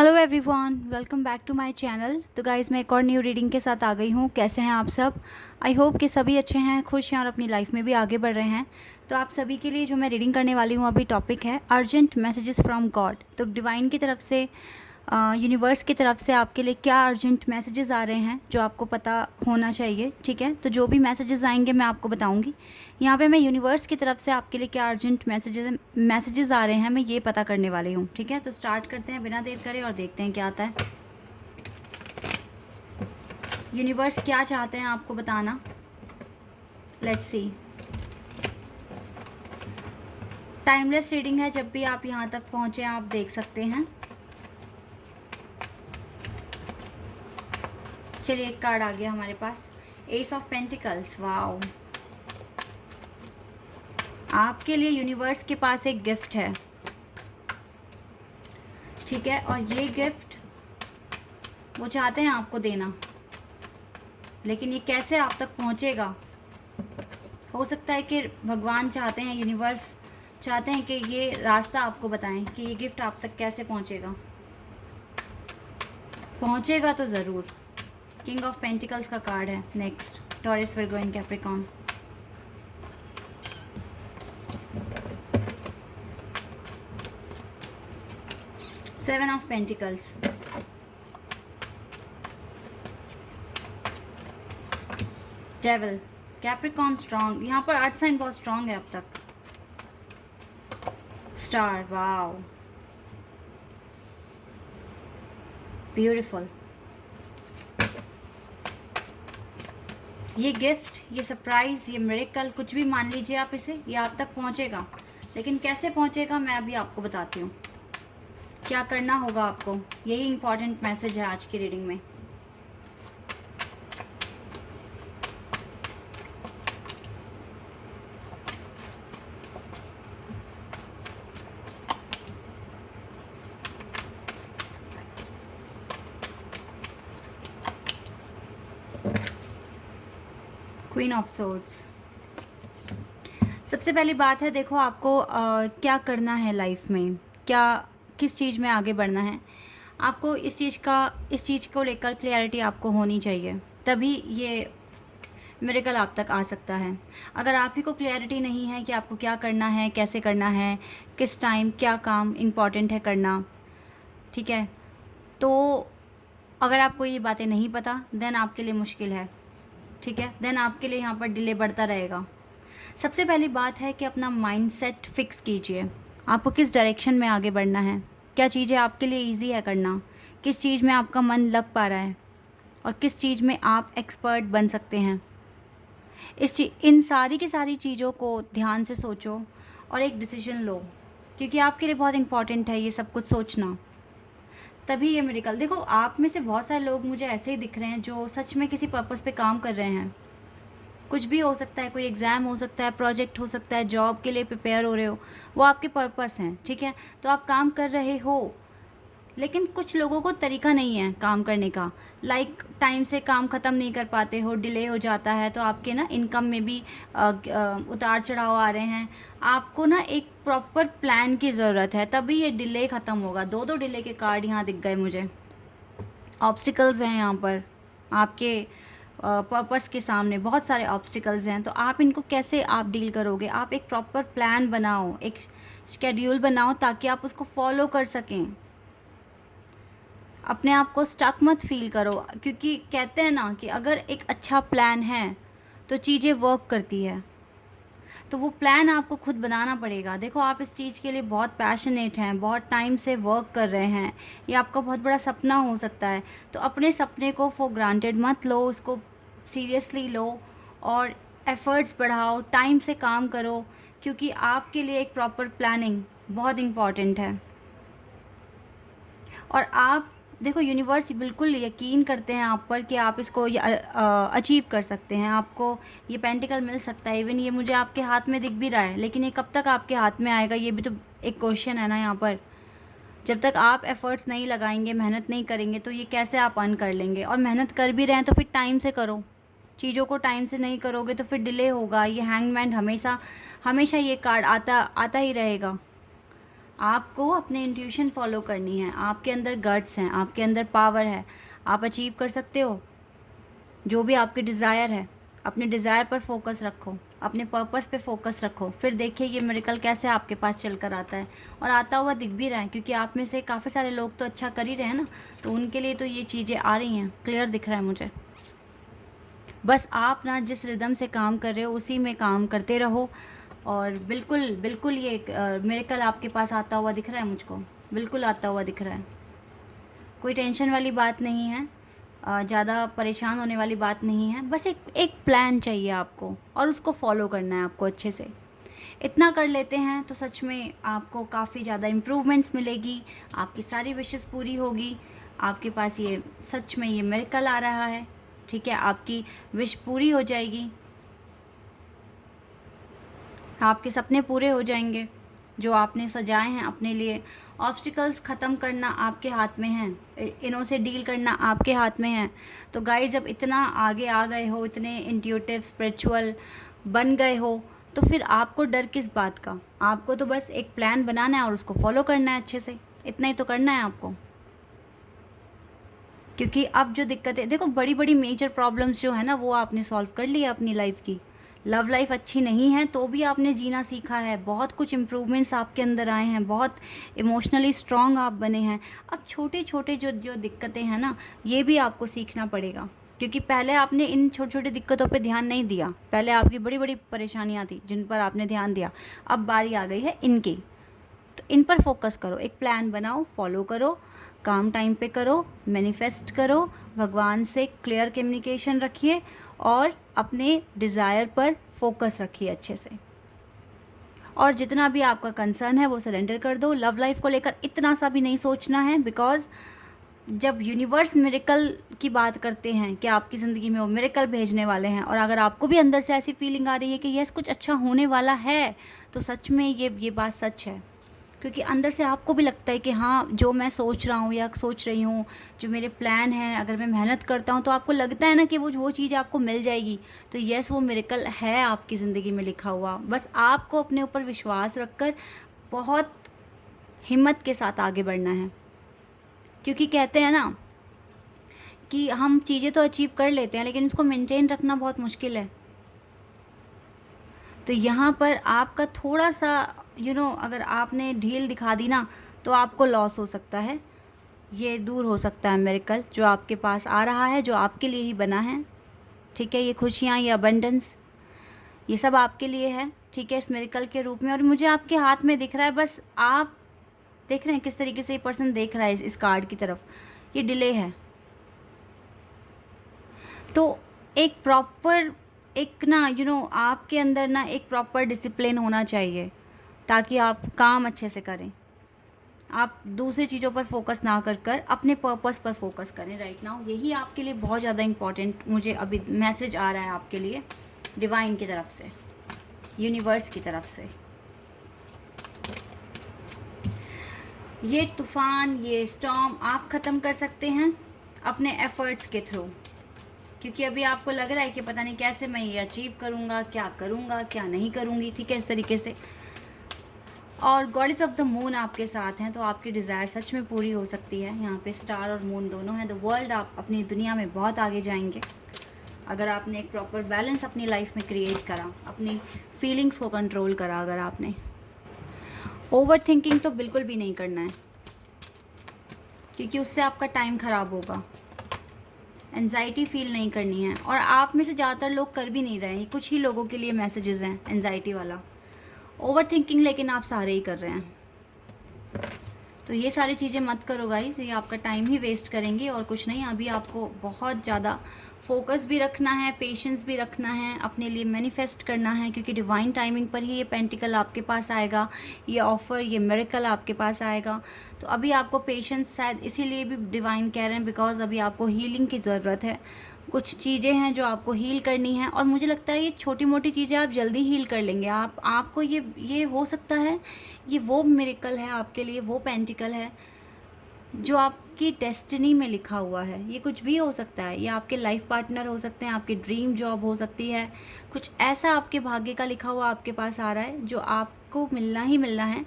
Hello everyone, welcome back to my channel. तो guys, मैं एक और न्यू रीडिंग के साथ आ गई हूँ। कैसे हैं आप सब? आई होप कि सभी अच्छे हैं, खुश हैं और अपनी लाइफ में भी आगे बढ़ रहे हैं। तो आप सभी के लिए जो मैं रीडिंग करने वाली हूँ अभी टॉपिक है अर्जेंट मैसेजेस फ्रॉम गॉड। तो डिवाइन की तरफ से, यूनिवर्स की तरफ से आपके लिए क्या अर्जेंट मैसेजेस आ रहे हैं जो आपको पता होना चाहिए। ठीक है, तो जो भी मैसेजेस आएंगे मैं आपको बताऊंगी। यहाँ पे मैं यूनिवर्स की तरफ से आपके लिए क्या अर्जेंट मैसेजेस आ रहे हैं मैं ये पता करने वाली हूँ। ठीक है, तो स्टार्ट करते हैं बिना देर करे और देखते हैं क्या आता है। यूनिवर्स क्या चाहते हैं आपको बताना, लेट्स सी। टाइमलेस रीडिंग है, जब भी आप यहाँ तक पहुँचे आप देख सकते हैं। चलिए, एक कार्ड आ गया हमारे पास, एस ऑफ पेंटिकल्स। वाओ, आपके लिए यूनिवर्स के पास एक गिफ्ट है। ठीक है, और ये गिफ्ट वो चाहते हैं आपको देना, लेकिन ये कैसे आप तक पहुंचेगा। हो सकता है कि भगवान चाहते हैं, यूनिवर्स चाहते हैं कि ये रास्ता आपको बताएं कि ये गिफ्ट आप तक कैसे पहुंचेगा। पहुंचेगा तो ज़रूर। किंग ऑफ पेंटिकल्स का कार्ड है next. Taurus, Virgo and Capricorn. Seven of pentacles. Devil, Capricorn strong. यहाँ पर अर्थ साइन बहुत स्ट्रांग है अब तक। Star, wow, beautiful. ये गिफ्ट, ये सरप्राइज़, ये मिरेकल, कुछ भी मान लीजिए आप इसे, ये आप तक पहुंचेगा। लेकिन कैसे पहुंचेगा मैं अभी आपको बताती हूँ। क्या करना होगा आपको, यही इंपॉर्टेंट मैसेज है आज की रीडिंग में। Queen of swords. सबसे पहली बात है, देखो आपको क्या करना है लाइफ में, क्या किस चीज़ में आगे बढ़ना है। आपको इस चीज़ को लेकर क्लैरिटी आपको होनी चाहिए, तभी ये मिरेकल आप तक आ सकता है। अगर आप ही को क्लैरिटी नहीं है कि आपको क्या करना है, कैसे करना है, किस टाइम क्या काम इम्पॉर्टेंट है करना, ठीक है, तो अगर आपको ये बातें नहीं पता देन आपके लिए मुश्किल है। ठीक है, देन आपके लिए यहाँ पर डिले बढ़ता रहेगा। सबसे पहली बात है कि अपना माइंडसेट फिक्स कीजिए। आपको किस डायरेक्शन में आगे बढ़ना है, क्या चीज़ें आपके लिए इजी है करना, किस चीज़ में आपका मन लग पा रहा है और किस चीज़ में आप एक्सपर्ट बन सकते हैं। इन सारी की सारी चीज़ों को ध्यान से सोचो और एक डिसीजन लो, क्योंकि आपके लिए बहुत इंपॉर्टेंट है ये सब कुछ सोचना। तभी ये मिरेकल। देखो, आप में से बहुत सारे लोग मुझे ऐसे ही दिख रहे हैं जो सच में किसी पर्पस पे काम कर रहे हैं। कुछ भी हो सकता है, कोई एग्ज़ाम हो सकता है, प्रोजेक्ट हो सकता है, जॉब के लिए प्रिपेयर हो रहे हो, वो आपके पर्पस हैं। ठीक है, तो आप काम कर रहे हो, लेकिन कुछ लोगों को तरीका नहीं है काम करने का। टाइम से काम ख़त्म नहीं कर पाते हो, डिले हो जाता है, तो आपके ना इनकम में भी उतार चढ़ाव आ रहे हैं। आपको ना एक प्रॉपर प्लान की ज़रूरत है, तभी ये डिले ख़त्म होगा। दो दो डिले के कार्ड यहाँ दिख गए मुझे। ऑब्स्टिकल्स हैं यहाँ पर आपके पर्पस के सामने, बहुत सारे ऑब्स्टिकल्स हैं। तो आप इनको कैसे आप डील करोगे। आप एक प्रॉपर प्लान बनाओ, एक शेड्यूल बनाओ, ताकि आप उसको फॉलो कर सकें। अपने आप को स्टक मत फील करो, क्योंकि कहते हैं ना कि अगर एक अच्छा प्लान है तो चीज़ें वर्क करती है। तो वो प्लान आपको खुद बनाना पड़ेगा। देखो, आप इस चीज़ के लिए बहुत पैशनेट हैं, बहुत टाइम से वर्क कर रहे हैं, ये आपका बहुत बड़ा सपना हो सकता है। तो अपने सपने को फॉर ग्रांटेड मत लो, उसको सीरियसली लो और एफ़र्ट्स बढ़ाओ, टाइम से काम करो, क्योंकि आपके लिए एक प्रॉपर प्लानिंग बहुत इम्पॉर्टेंट है। और आप देखो, यूनिवर्स बिल्कुल यकीन करते हैं आप पर कि आप इसको अचीव कर सकते हैं। आपको ये पेंटिकल मिल सकता है। इवन ये मुझे आपके हाथ में दिख भी रहा है, लेकिन ये कब तक आपके हाथ में आएगा, ये भी तो एक क्वेश्चन है ना यहाँ पर। जब तक आप एफ़र्ट्स नहीं लगाएंगे, मेहनत नहीं करेंगे, तो ये कैसे आप अर्न कर लेंगे। और मेहनत कर भी रहे हैं तो फिर टाइम से करो। चीज़ों को टाइम से नहीं करोगे तो फिर डिले होगा। ये हैंगमैन हमेशा हमेशा ये कार्ड आता आता ही रहेगा। आपको अपने इंट्यूशन फॉलो करनी है, आपके अंदर गट्स हैं, आपके अंदर पावर है, आप अचीव कर सकते हो जो भी आपके डिज़ायर है। अपने डिज़ायर पर फोकस रखो, अपने पर्पस पे फोकस रखो, फिर देखिए ये मिरेकल कैसे आपके पास चल कर आता है, और आता हुआ दिख भी रहा है, क्योंकि आप में से काफ़ी सारे लोग तो अच्छा कर ही रहे हैं ना, तो उनके लिए तो ये चीज़ें आ रही हैं, क्लियर दिख रहा है मुझे। बस आप ना जिस रिदम से काम कर रहे हो उसी में काम करते रहो, और बिल्कुल बिल्कुल ये मिरेकल आपके पास आता हुआ दिख रहा है मुझको, बिल्कुल आता हुआ दिख रहा है। कोई टेंशन वाली बात नहीं है, ज़्यादा परेशान होने वाली बात नहीं है, बस एक एक प्लान चाहिए आपको, और उसको फॉलो करना है आपको अच्छे से। इतना कर लेते हैं तो सच में आपको काफ़ी ज़्यादा इम्प्रूवमेंट्स मिलेगी, आपकी सारी विशेस पूरी होगी, आपके पास ये सच में ये मिरेकल आ रहा है, ठीक है, आपकी विश पूरी हो जाएगी, आपके सपने पूरे हो जाएंगे जो आपने सजाए हैं अपने लिए। ऑब्स्टिकल्स ख़त्म करना आपके हाथ में है, इनों से डील करना आपके हाथ में है। तो गाइस, जब इतना आगे आ गए हो, इतने इंट्यूटिव स्पिरिचुअल बन गए हो, तो फिर आपको डर किस बात का? आपको तो बस एक प्लान बनाना है और उसको फॉलो करना है अच्छे से, इतना ही तो करना है आपको। क्योंकि अब जो दिक्कतें देखो, बड़ी बड़ी मेजर प्रॉब्लम्स जो है ना, वो आपने सॉल्व कर ली है अपनी लाइफ की। लव लाइफ अच्छी नहीं है तो भी आपने जीना सीखा है, बहुत कुछ इम्प्रूवमेंट्स आपके अंदर आए हैं, बहुत इमोशनली स्ट्रॉन्ग आप बने हैं। अब छोटे छोटे जो जो दिक्कतें हैं ना, ये भी आपको सीखना पड़ेगा, क्योंकि पहले आपने इन छोटी छोटी दिक्कतों पे ध्यान नहीं दिया, पहले आपकी बड़ी बड़ी परेशानियाँ थी जिन पर आपने ध्यान दिया, अब बारी आ गई है इनकी। तो इन पर फोकस करो, एक प्लान बनाओ, फॉलो करो, काम टाइम पे करो, मैनिफेस्ट करो, भगवान से क्लियर कम्युनिकेशन रखिए, और अपने डिज़ायर पर फोकस रखिए अच्छे से, और जितना भी आपका कंसर्न है वो सरेंडर कर दो। लव लाइफ को लेकर इतना सा भी नहीं सोचना है, बिकॉज़ जब यूनिवर्स मिरेकल की बात करते हैं कि आपकी ज़िंदगी में वो मिरेकल भेजने वाले हैं, और अगर आपको भी अंदर से ऐसी फीलिंग आ रही है कि यस कुछ अच्छा होने वाला है, तो सच में ये बात सच है, क्योंकि अंदर से आपको भी लगता है कि हाँ, जो मैं सोच रहा हूँ या सोच रही हूँ, जो मेरे प्लान हैं, अगर मैं मेहनत करता हूँ तो आपको लगता है ना कि वो चीज़ आपको मिल जाएगी। तो यस, वो मिरेकल है आपकी ज़िंदगी में लिखा हुआ। बस आपको अपने ऊपर विश्वास रखकर बहुत हिम्मत के साथ आगे बढ़ना है, क्योंकि कहते हैं ना कि हम चीज़ें तो अचीव कर लेते हैं, लेकिन उसको मेंटेन रखना बहुत मुश्किल है। तो यहाँ पर आपका थोड़ा सा अगर आपने ढील दिखा दी ना, तो आपको लॉस हो सकता है। ये दूर हो सकता है मिरेकल जो आपके पास आ रहा है, जो आपके लिए ही बना है, ठीक है। ये खुशियाँ, ये अबंडेंस, ये सब आपके लिए है, ठीक है, इस मिरेकल के रूप में। और मुझे आपके हाथ में दिख रहा है, बस आप देख रहे हैं किस तरीके से ये पर्सन देख रहा है इस कार्ड की तरफ। ये डिले है, तो एक प्रॉपर एक ना आपके अंदर ना एक प्रॉपर डिसिप्लिन होना चाहिए, ताकि आप काम अच्छे से करें, आप दूसरी चीज़ों पर फोकस ना कर कर अपने पर्पस पर फोकस करें राइट नाउ। यही आपके लिए बहुत ज़्यादा इम्पॉर्टेंट मुझे अभी मैसेज आ रहा है आपके लिए, डिवाइन की तरफ से, यूनिवर्स की तरफ से। ये तूफ़ान, ये स्टॉर्म आप ख़त्म कर सकते हैं अपने एफ़र्ट्स के थ्रू, क्योंकि अभी आपको लग रहा है कि पता नहीं कैसे मैं ये अचीव करूँगा, क्या नहीं करूँगी, ठीक है, इस तरीके से। और गॉडेस ऑफ द मून आपके साथ हैं, तो आपकी डिज़ायर सच में पूरी हो सकती है। यहाँ पे स्टार और मून दोनों हैं। द वर्ल्ड, आप अपनी दुनिया में बहुत आगे जाएंगे अगर आपने एक प्रॉपर बैलेंस अपनी लाइफ में क्रिएट करा, अपनी फीलिंग्स को कंट्रोल करा। अगर आपने ओवर थिंकिंग तो बिल्कुल भी नहीं करना है, क्योंकि उससे आपका टाइम ख़राब होगा। एनजाइटी फील नहीं करनी है, और आप में से ज़्यादातर लोग कर भी नहीं रहे हैं, कुछ ही लोगों के लिए मैसेजेस हैं एनजाइटी वाला, ओवर थिंकिंग, लेकिन आप सारे ही कर रहे हैं। तो ये सारी चीज़ें मत करो गाइस, ये आपका टाइम ही वेस्ट करेंगे और कुछ नहीं। अभी आपको बहुत ज़्यादा फोकस भी रखना है, पेशेंस भी रखना है, अपने लिए मैनिफेस्ट करना है, क्योंकि डिवाइन टाइमिंग पर ही ये पेंटिकल आपके पास आएगा, ये ऑफ़र, ये मिरेकल आपके पास आएगा। तो अभी आपको पेशेंस, शायद इसीलिए भी डिवाइन कह रहे हैं, बिकॉज अभी आपको हीलिंग की ज़रूरत है। कुछ चीज़ें हैं जो आपको हील करनी है, और मुझे लगता है ये छोटी मोटी चीज़ें आप जल्दी हील कर लेंगे। आपको ये हो सकता है ये वो मिरेकल है आपके लिए, वो पेंटिकल है जो आपकी डेस्टिनी में लिखा हुआ है। ये कुछ भी हो सकता है, ये आपके लाइफ पार्टनर हो सकते हैं, आपकी ड्रीम जॉब हो सकती है, कुछ ऐसा आपके भाग्य का लिखा हुआ आपके पास आ रहा है जो आपको मिलना ही मिलना है।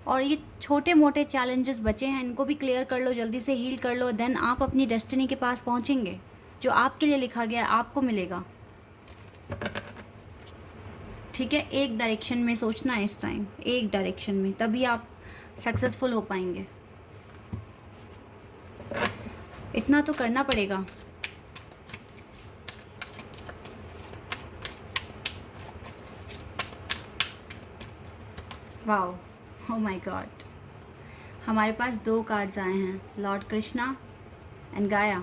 और ये छोटे मोटे चैलेंजेस बचे हैं, इनको भी क्लियर कर लो, जल्दी से हील कर लो, देन आप अपनी डेस्टिनी के पास पहुँचेंगे। जो आपके लिए लिखा गया है आपको मिलेगा। ठीक है, एक डायरेक्शन में सोचना है इस टाइम, एक डायरेक्शन में, तभी आप सक्सेसफुल हो पाएंगे। इतना तो करना पड़ेगा। वाओ, ओ माय गॉड, हमारे पास 2 कार्ड्स आए हैं, Lord Krishna and Gaia.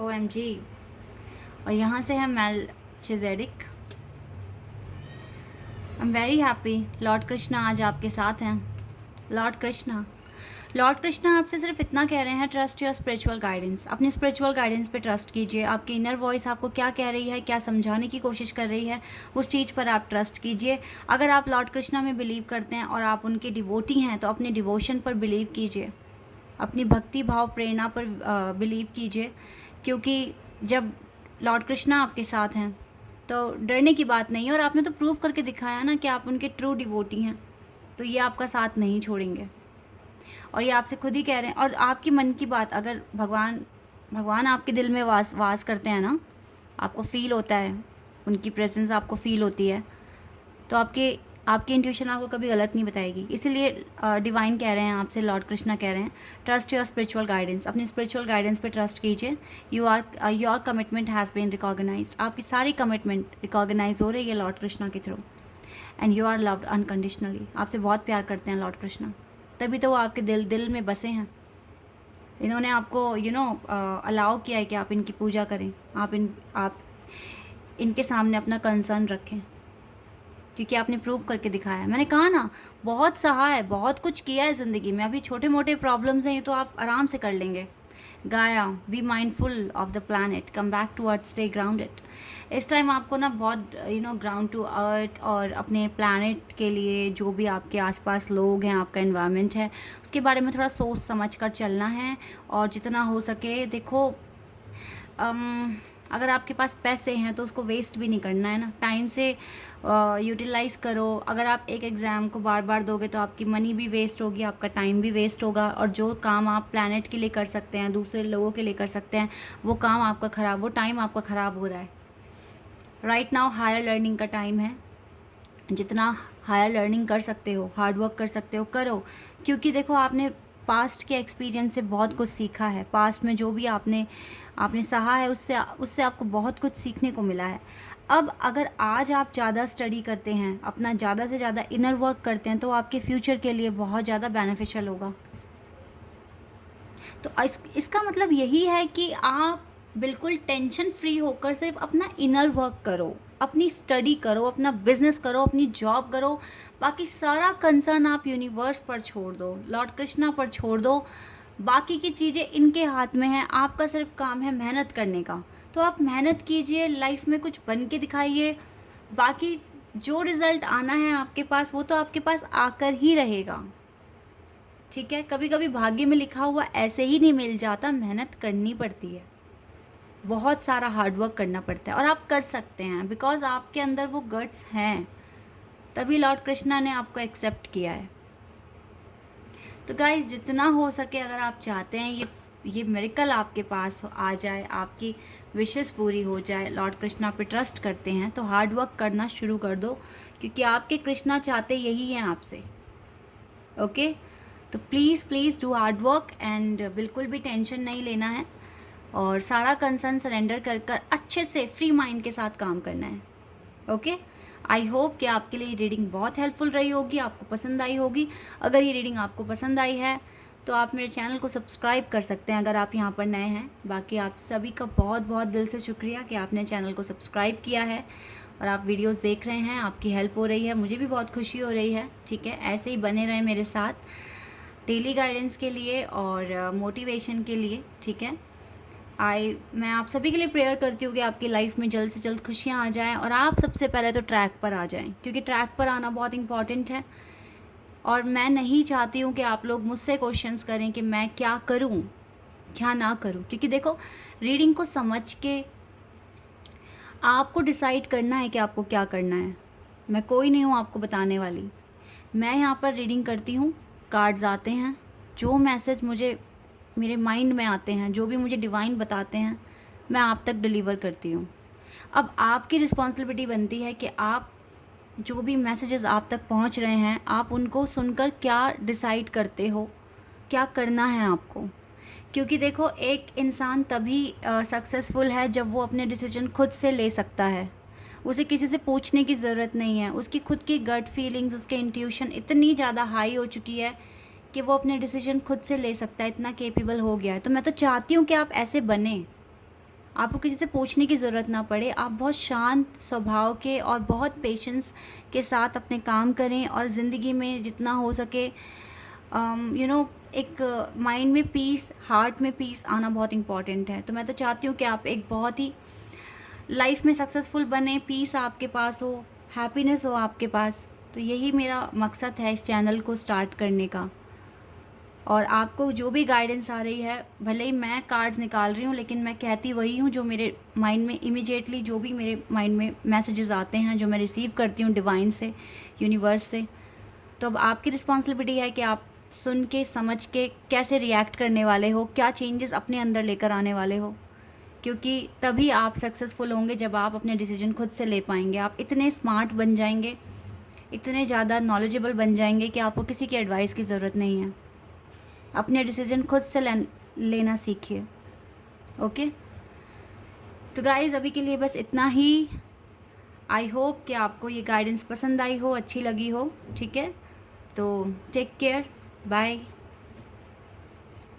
OMG। और यहाँ से है Melchizedek. I am very happy, Lord Krishna आज आपके साथ हैं। लॉर्ड कृष्णा आपसे सिर्फ इतना कह रहे हैं, ट्रस्ट योर स्पिरिचुअल गाइडेंस। अपनी स्पिरिचुअल गाइडेंस पे ट्रस्ट कीजिए। आपकी इनर वॉइस आपको क्या कह रही है, क्या समझाने की कोशिश कर रही है, उस चीज़ पर आप ट्रस्ट कीजिए। अगर आप लॉर्ड कृष्णा में बिलीव करते हैं और आप उनके डिवोटी हैं तो अपने डिवोशन पर बिलीव कीजिए, अपनी भक्ति भाव प्रेरणा पर बिलीव कीजिए, क्योंकि जब लॉर्ड कृष्णा आपके साथ हैं तो डरने की बात नहीं है। और आपने तो प्रूव करके दिखाया ना कि आप उनके ट्रू डिवोटी हैं, तो ये आपका साथ नहीं छोड़ेंगे। और ये आपसे खुद ही कह रहे हैं। और आपकी मन की बात अगर भगवान आपके दिल में वास करते हैं ना, आपको फील होता है, उनकी प्रेजेंस आपको फील होती है, तो आपकी इंट्यूशन आपको कभी गलत नहीं बताएगी। इसीलिए डिवाइन कह रहे हैं आपसे, लॉर्ड कृष्णा कह रहे हैं, ट्रस्ट योर स्पिरिचुअल गाइडेंस। अपनी स्पिरिचुअल गाइडेंस पे ट्रस्ट कीजिए। Your commitment has been recognised. आपकी सारी कमिटमेंट रिकॉग्नाइज हो रही है लॉर्ड कृष्णा के through. And you are loved unconditionally. आपसे बहुत प्यार करते हैं लॉर्ड कृष्णा, तभी तो वो आपके दिल में बसे हैं। इन्होंने आपको अलाउ किया है कि आप इनकी पूजा करें, आप इनके सामने अपना कंसर्न रखें, क्योंकि आपने प्रूव करके दिखाया है। मैंने कहा ना, बहुत सहा है, बहुत कुछ किया है ज़िंदगी में। अभी छोटे मोटे प्रॉब्लम्स हैं, ये तो आप आराम से कर लेंगे। Gaia, be mindful of the planet, come back to earth, stay grounded. इस टाइम आपको ना बहुत ग्राउंड टू अर्थ और अपने प्लैनेट के लिए, जो भी आपके आसपास लोग हैं, आपका एनवायरनमेंट है, उसके बारे में थोड़ा सोच समझ कर चलना है। और जितना हो सके देखो, अगर आपके पास पैसे हैं तो उसको वेस्ट भी नहीं करना है ना, टाइम से यूटिलाइज़ करो। अगर आप एक एग्ज़ाम को बार बार दोगे तो आपकी मनी भी वेस्ट होगी, आपका टाइम भी वेस्ट होगा। और जो काम आप प्लैनेट के लिए कर सकते हैं, दूसरे लोगों के लिए कर सकते हैं, वो टाइम आपका ख़राब हो रहा है। राइट नाउ हायर लर्निंग का टाइम है। जितना हायर लर्निंग कर सकते हो, हार्ड वर्क कर सकते हो, करो। क्योंकि देखो, आपने पास्ट के एक्सपीरियंस से बहुत कुछ सीखा है। पास्ट में जो भी आपने सहा है, उससे आपको बहुत कुछ सीखने को मिला है। अब अगर आज आप ज़्यादा स्टडी करते हैं, अपना ज़्यादा से ज़्यादा इनर वर्क करते हैं, तो आपके फ्यूचर के लिए बहुत ज़्यादा बेनिफिशियल होगा। तो इसका मतलब यही है कि आप बिल्कुल टेंशन फ्री होकर सिर्फ अपना इनर वर्क करो, अपनी स्टडी करो, अपना बिजनेस करो, अपनी जॉब करो। बाकी सारा कंसर्न आप यूनिवर्स पर छोड़ दो, लॉर्ड कृष्णा पर छोड़ दो। बाकी की चीज़ें इनके हाथ में हैं, आपका सिर्फ काम है मेहनत करने का। तो आप मेहनत कीजिए, लाइफ में कुछ बन के दिखाइए। बाकी जो रिज़ल्ट आना है आपके पास, वो तो आपके पास आकर ही रहेगा। ठीक है, कभी कभी भाग्य में लिखा हुआ ऐसे ही नहीं मिल जाता, मेहनत करनी पड़ती है, बहुत सारा हार्डवर्क करना पड़ता है। और आप कर सकते हैं, बिकॉज आपके अंदर वो गट्स हैं, तभी लॉर्ड कृष्णा ने आपको एक्सेप्ट किया है। तो गाइस, जितना हो सके, अगर आप चाहते हैं ये मिरेकल आपके पास आ जाए, आपकी विशेस पूरी हो जाए, लॉर्ड कृष्णा पे ट्रस्ट करते हैं, तो हार्ड वर्क करना शुरू कर दो, क्योंकि आपके कृष्णा चाहते यही हैं आपसे। ओके, तो please do hard work and बिल्कुल भी टेंशन नहीं लेना है, और सारा कंसर्न सरेंडर कर अच्छे से फ्री माइंड के साथ काम करना है। ओके, आई होप कि आपके लिए रीडिंग बहुत हेल्पफुल रही होगी, आपको पसंद आई होगी। अगर ये रीडिंग आपको पसंद आई है तो आप मेरे चैनल को सब्सक्राइब कर सकते हैं, अगर आप यहाँ पर नए हैं। बाकी आप सभी का बहुत बहुत दिल से शुक्रिया कि आपने चैनल को सब्सक्राइब किया है और आप वीडियोस देख रहे हैं, आपकी हेल्प हो रही है, मुझे भी बहुत खुशी हो रही है। ठीक है, ऐसे ही बने रहें मेरे साथ डेली गाइडेंस के लिए और मोटिवेशन के लिए। ठीक है, मैं आप सभी के लिए प्रेयर करती हूँ कि आपकी लाइफ में जल्द से जल्द खुशियाँ आ जाएं, और आप सबसे पहले तो ट्रैक पर आ जाएं, क्योंकि ट्रैक पर आना बहुत इम्पॉर्टेंट है। और मैं नहीं चाहती हूँ कि आप लोग मुझसे क्वेश्चंस करें कि मैं क्या करूँ, क्या ना करूँ, क्योंकि देखो, रीडिंग को समझ के आपको डिसाइड करना है कि आपको क्या करना है। मैं कोई नहीं हूँ आपको बताने वाली, मैं यहाँ पर रीडिंग करती हूँ, कार्ड्स आते हैं, जो मैसेज मुझे मेरे माइंड में आते हैं, जो भी मुझे डिवाइन बताते हैं, मैं आप तक डिलीवर करती हूँ। अब आपकी रिस्पॉन्सिबिलिटी बनती है कि आप जो भी मैसेजेस आप तक पहुँच रहे हैं, आप उनको सुनकर क्या डिसाइड करते हो, क्या करना है आपको। क्योंकि देखो, एक इंसान तभी सक्सेसफुल है जब वो अपने डिसीजन खुद से ले सकता है, उसे किसी से पूछने की ज़रूरत नहीं है। उसकी खुद की गट फीलिंग्स, उसके इंट्यूशन इतनी ज़्यादा हाई हो चुकी है कि वो अपने डिसीजन खुद से ले सकता है, इतना कैपेबल हो गया है। तो मैं तो चाहती हूँ कि आप ऐसे बने, आपको किसी से पूछने की ज़रूरत ना पड़े। आप बहुत शांत स्वभाव के और बहुत पेशेंस के साथ अपने काम करें, और ज़िंदगी में जितना हो सके एक माइंड में पीस, हार्ट में पीस आना बहुत इम्पॉर्टेंट है। तो मैं तो चाहती हूँ कि आप एक बहुत ही लाइफ में सक्सेसफुल बने, पीस आपके पास हो, हैप्पीनेस हो आपके पास। तो यही मेरा मकसद है इस चैनल को स्टार्ट करने का। और आपको जो भी गाइडेंस आ रही है, भले ही मैं कार्ड्स निकाल रही हूँ, लेकिन मैं कहती वही हूँ जो मेरे माइंड में इमीडिएटली, जो भी मेरे माइंड में मैसेजेस आते हैं, जो मैं रिसीव करती हूँ डिवाइन से, यूनिवर्स से। तो अब आपकी रिस्पॉन्सिबिलिटी है कि आप सुन के, समझ के कैसे रिएक्ट करने वाले हो, क्या चेंजेस अपने अंदर लेकर आने वाले हो। क्योंकि तभी आप सक्सेसफुल होंगे जब आप अपने डिसीजन खुद से ले पाएंगे। आप इतने स्मार्ट बन जाएंगे, इतने ज़्यादा नॉलेजेबल बन जाएंगे कि आपको किसी की एडवाइस की ज़रूरत नहीं है। अपने डिसीजन खुद से लेना सीखिए। ओके, तो गाइज़ अभी के लिए बस इतना ही। आई होप कि आपको ये गाइडेंस पसंद आई हो, अच्छी लगी हो। ठीक है, तो टेक केयर, बाय।